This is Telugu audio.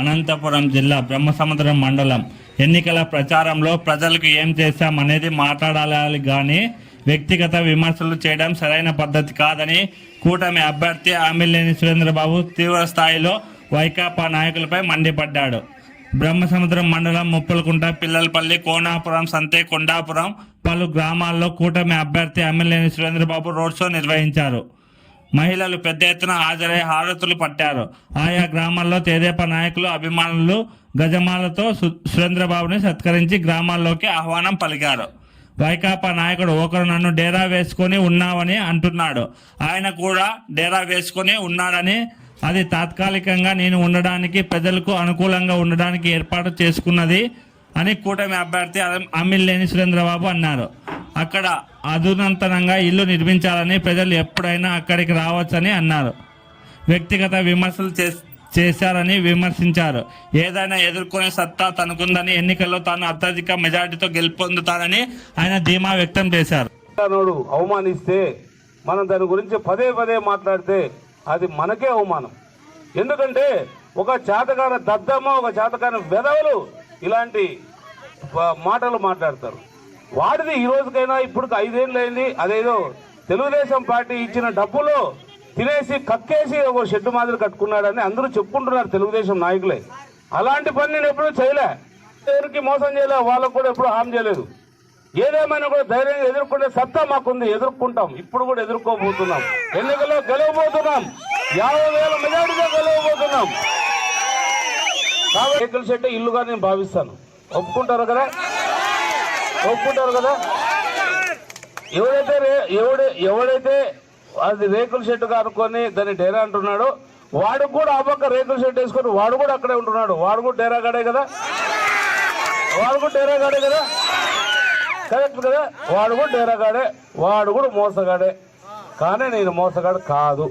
అనంతపురం జిల్లా బ్రహ్మసముద్రం మండలం ఎన్నికల ప్రచారంలో ప్రజలకు ఏం చేశామనేది మాట్లాడాలి కానీ వ్యక్తిగత విమర్శలు చేయడం సరైన పద్ధతి కాదని కూటమి అభ్యర్థి ఆమిలేని సురేంద్రబాబు తీవ్ర స్థాయిలో వైకాపా నాయకులపై మండిపడ్డాడు. బ్రహ్మసముద్రం మండలం ముప్పలకుంట, పిల్లలపల్లి, కోనాపురం, సంతే, కొండాపురం పలు గ్రామాల్లో కూటమి అభ్యర్థి ఆమిలేని సురేంద్రబాబు రోడ్ షో నిర్వహించారు. మహిళలు పెద్ద ఎత్తున హాజరై హారతులు పట్టారు. ఆయా గ్రామాల్లో తెదేపా నాయకులు, అభిమానులు గజమాలతో సురేంద్రబాబుని సత్కరించి గ్రామాల్లోకి ఆహ్వానం పలికారు. వైకాపా నాయకుడు ఒకరు నన్ను డేరా వేసుకొని ఉన్నావని అంటున్నాడు. ఆయన కూడా డేరా వేసుకొని ఉన్నాడని, అది తాత్కాలికంగా నేను ఉండడానికి, ప్రజలకు అనుకూలంగా ఉండడానికి ఏర్పాటు చేసుకున్నది అని కూటమి అభ్యర్థి ఆమిలేని సురేంద్రబాబు అన్నారు. అక్కడ అధునంతనంగా ఇల్లు నిర్మించాలని, ప్రజలు ఎప్పుడైనా అక్కడికి రావచ్చని అన్నారు. వ్యక్తిగత విమర్శలు చేశారని విమర్శించారు. ఏదైనా ఎదుర్కొనే సత్తా తనకుందని, ఎన్నికల్లో తాను అత్యధిక మెజార్టీతో గెలుపొందుతానని ఆయన ధీమా వ్యక్తం చేశారు. అవమానిస్తే మనం దాని గురించి పదే పదే మాట్లాడితే అది మనకే అవమానం. ఎందుకంటే ఒక చేతకాన దద్దమ్మ, ఒక చేతకాన వెధవలు ఇలాంటి మాటలు మాట్లాడతారు. వాడిది ఈ రోజుకైనా ఇప్పుడు 5 ఏళ్ళు అయింది. అదేదో తెలుగుదేశం పార్టీ ఇచ్చిన డబ్బులు తినేసి కక్కేసి ఒక షెడ్ మాదిరి కట్టుకున్నాడని అందరూ చెప్పుకుంటున్నారు తెలుగుదేశం నాయకులే. అలాంటి పని నేను ఎప్పుడూ చేయలే, ఎవరికి మోసం చేయలే, వాళ్ళకు కూడా ఎప్పుడు హామీ చేయలేదు. ఏదేమైనా కూడా ధైర్యంగా ఎదుర్కొనే సత్తా మాకుంది, ఎదుర్కొంటాం. ఇప్పుడు కూడా ఎదుర్కోబోతున్నాం. ఎన్నికల్లో గెలవబోతున్నాం. 50,000 మెజార్టీగా గెలవబోతున్నాం. కాబట్టి రేకుల షెడ్ ఇల్లుగా నేను భావిస్తాను. ఒప్పుకుంటారు కదా? ఒప్పుకుంటారు కదా? ఎవడైతే అది రేకుల షెడ్గా అనుకొని దాన్ని డేరా అంటున్నాడో వాడు కూడా ఆ పక్క రేకుల షెడ్ వేసుకొని వాడు కూడా అక్కడే ఉంటున్నాడు. వాడు కూడా డేరాగాడే కదా? వాడు కూడా డేరాగాడే కదా? కరెక్ట్ కదా? వాడు కూడా డేరాగాడే, వాడు కూడా మోసగాడే. కానీ నేను మోసగాడు కాదు.